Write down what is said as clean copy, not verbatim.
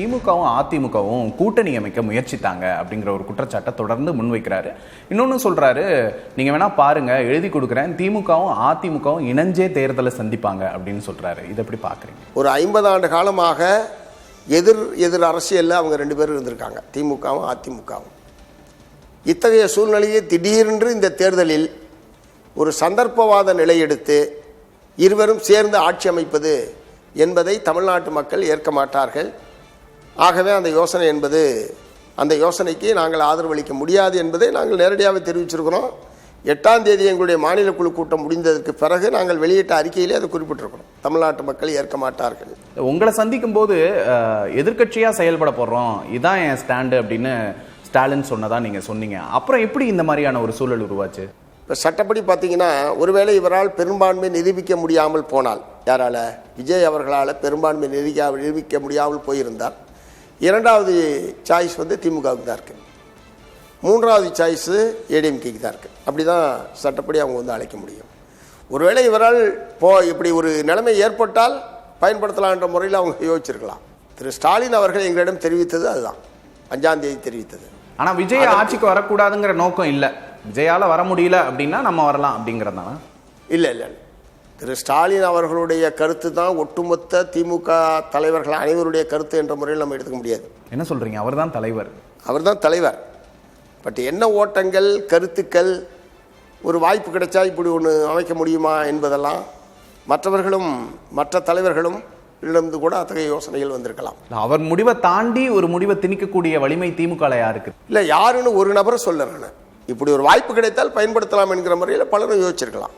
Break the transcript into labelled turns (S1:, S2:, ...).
S1: திமுகவும் அதிமுகவும் கூட்டணி அமைக்க முயற்சித்தாங்க அப்படிங்கிற ஒரு குற்றச்சாட்டை தொடர்ந்து முன்வைக்கிறாரு. இன்னொன்னு சொல்றாரு, நீங்க வேணா பாருங்க, எழுதி கொடுக்குறேன், திமுகவும் அதிமுகவும் இணைஞ்சே தேர்தலை சந்திப்பாங்க அப்படின்னு சொல்றாரு. இதை எப்படி பாக்குறீங்க?
S2: ஒரு 50 ஆண்டு காலமாக எதிர் அரசியலில் அவங்க 2 பேரும் இருந்திருக்காங்க, திமுகவும் அதிமுகவும். இத்தகைய சூழ்நிலையை திடீரென்று இந்த தேர்தலில் ஒரு சந்தர்ப்பவாத நிலை எடுத்து இருவரும் சேர்ந்து ஆட்சி அமைப்பது என்பதை தமிழ்நாட்டு மக்கள் ஏற்க மாட்டார்கள். ஆகவே அந்த யோசனைக்கு நாங்கள் ஆதரவளிக்க முடியாது என்பதை நாங்கள் நேரடியாக தெரிவிச்சிருக்கிறோம். 8ஆம் தேதி எங்களுடைய மாநில குழு கூட்டம் முடிந்ததற்கு பிறகு நாங்கள் வெளியிட்ட அறிக்கையிலே அதை குறிப்பிட்டிருக்கிறோம். தமிழ்நாட்டு மக்கள் ஏற்க மாட்டார்கள்.
S1: உங்களை சந்திக்கும் போது எதிர்கட்சியாக செயல்பட போடுறோம், இதுதான் என் ஸ்டாண்டு அப்படின்னு ஸ்டாலின் சொன்னதா நீங்கள் சொன்னீங்க. அப்புறம் எப்படி இந்த மாதிரியான ஒரு சூழல் உருவாச்சு?
S2: இப்போ சட்டப்படி பார்த்தீங்கன்னா, ஒருவேளை இவரால் பெரும்பான்மை நிரூபிக்க முடியாமல் போனால், யாரால்? விஜய் அவர்களால் பெரும்பான்மை நிரூபிக்க முடியாமல் போயிருந்தால், 2வது சாய்ஸ் திமுகவுக்கு தான் இருக்குது, 3வது சாய்ஸு ஏடிஎம்கேக்கு தான் இருக்குது. அப்படி தான் சட்டப்படி அவங்க அழைக்க முடியும். ஒருவேளை இவரால் இப்படி ஒரு நிலைமை ஏற்பட்டால் பயன்படுத்தலான்ற முறையில் அவங்க யோசிச்சிருக்கலாம். திரு ஸ்டாலின் அவர்கள் எங்களிடம் தெரிவித்தது அதுதான், 5ஆம் தேதி தெரிவித்தது.
S1: ஆனால் விஜய் ஆட்சிக்கு வரக்கூடாதுங்கிற நோக்கம் இல்லை, விஜயால வர முடியல அப்படின்னா நம்ம வரலாம் அப்படிங்கிறதானா?
S2: இல்லை, திரு ஸ்டாலின் அவர்களுடைய கருத்து தான் ஒட்டுமொத்த திமுக தலைவர்கள் அனைவருடைய கருத்து என்ற முறையில் நம்ம எடுத்துக்க முடியாது.
S1: என்ன சொல்றீங்க? அவர் தான் தலைவர்.
S2: அவர் தான் தலைவர். பட் என்ன ஓட்டங்கள், கருத்துக்கள், ஒரு வாய்ப்பு கிடைச்சா இப்படி ஒன்று அமைக்க முடியுமா என்பதெல்லாம் மற்ற தலைவர்களும் இருந்து கூட அத்தகைய யோசனைகள் வந்திருக்கலாம்.
S1: அவர் முடிவை தாண்டி ஒரு முடிவை திணிக்கக்கூடிய வலிமை திமுக யாருக்கு?
S2: இல்லை, யாருன்னு ஒரு நபரை சொல்ல, இப்படி ஒரு வாய்ப்பு கிடைத்தால் பயன்படுத்தலாம் என்கிற முறையில் பலரும் யோசிச்சிருக்கலாம்.